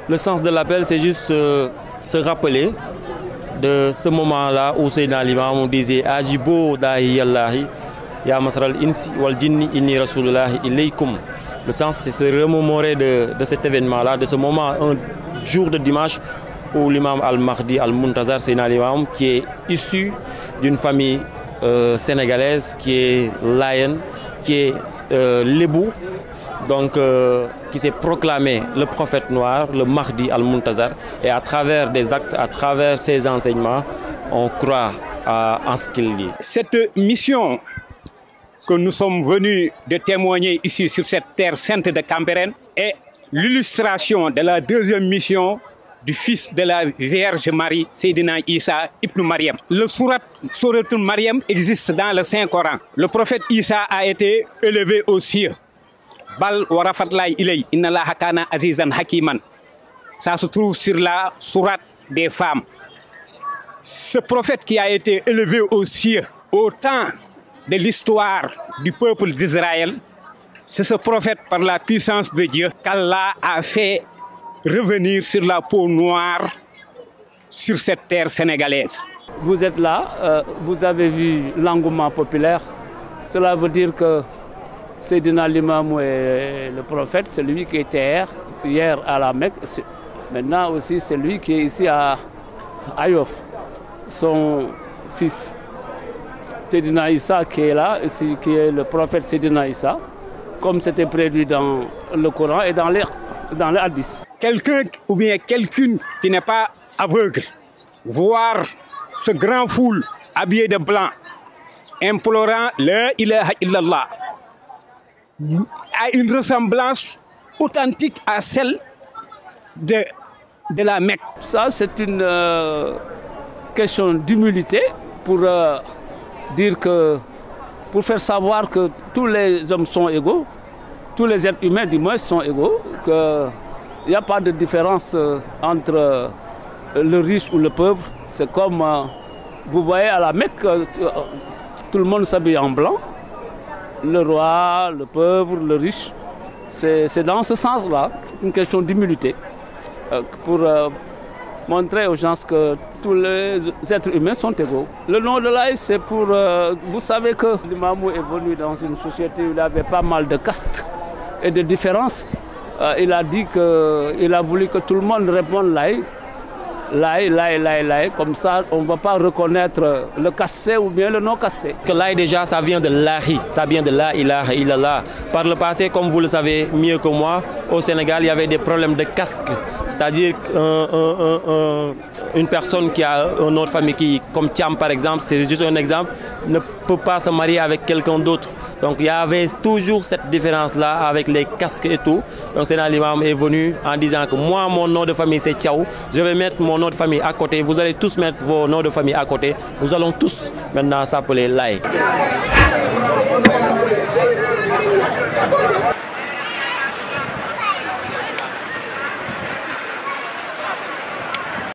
Le sens de l'appel, c'est juste se rappeler de ce moment-là où Seydina Limamou disait Ajibo dahi yallahi ya masral insi wal jinni inni rasulullahi ilaykum. Le sens, c'est se remémorer de cet événement-là, de ce moment, un jour de dimanche où l'imam al-Mahdi al-Muntazar Seydina Limamou, qui est issu d'une famille sénégalaise, qui est laïenne, qui est lébou, donc qui s'est proclamé le prophète noir, le Mahdi al-Muntazar, et à travers des actes, à travers ses enseignements, on croit en ce qu'il dit. Cette mission que nous sommes venus de témoigner ici sur cette terre sainte de Cambérène est l'illustration de la deuxième mission du fils de la Vierge Marie, Seydina Issa ibn Mariam. Le Souratul Mariam existe dans le Saint-Coran. Le prophète Issa a été élevé aux cieux. Bal wa rafatlay ilay inna Allaha kana azizan hakiman. Ça se trouve sur la sourate des femmes. Ce prophète qui a été élevé aux cieux au temps de l'histoire du peuple d'Israël, c'est ce prophète par la puissance de Dieu qu'Allah a fait revenir sur la peau noire sur cette terre sénégalaise. Vous êtes là, vous avez vu l'engouement populaire. Cela veut dire que Seydina Limamou est le prophète, c'est lui qui était hier à la Mecque. Maintenant aussi, c'est lui qui est ici à Yoff. Son fils Seydina Issa qui est là, ici, qui est le prophète Seydina Issa, comme c'était prévu dans le Coran et dans les hadiths. Quelqu'un ou bien quelqu'une qui n'est pas aveugle, voir ce grand foule habillé de blanc, implorant la ilaha illallah, a une ressemblance authentique à celle de la Mecque. Ça, c'est une question d'humilité pour dire que, pour faire savoir que tous les hommes sont égaux, tous les êtres humains du moins sont égaux, qu'il n'y a pas de différence entre le riche ou le pauvre. C'est comme, vous voyez à la Mecque, tout le monde s'habille en blanc, le roi, le pauvre, le riche. C'est dans ce sens-là, une question d'humilité, pour montrer aux gens que tous les êtres humains sont égaux. Le nom de l'Aïe, c'est pour... vous savez que l'Imamou est venu dans une société où il y avait pas mal de castes et de différences. Il a dit qu'il a voulu que tout le monde réponde l'Aïe. L'Aïe. Comme ça, on ne va pas reconnaître le cassé ou bien le non cassé. Que l'Aïe déjà, ça vient de l'Ahi, ça vient de la ilaha illallah. Par le passé, comme vous le savez mieux que moi, au Sénégal, il y avait des problèmes de casque. C'est-à-dire une personne qui a un nom de famille comme Thiam par exemple, c'est juste un exemple, ne peut pas se marier avec quelqu'un d'autre. Donc il y avait toujours cette différence-là avec les casques et tout. Donc Seydina Limamou est venu en disant que moi, mon nom de famille c'est Thiaw. Je vais mettre mon nom de famille à côté. Vous allez tous mettre vos noms de famille à côté. Nous allons tous maintenant s'appeler Laye.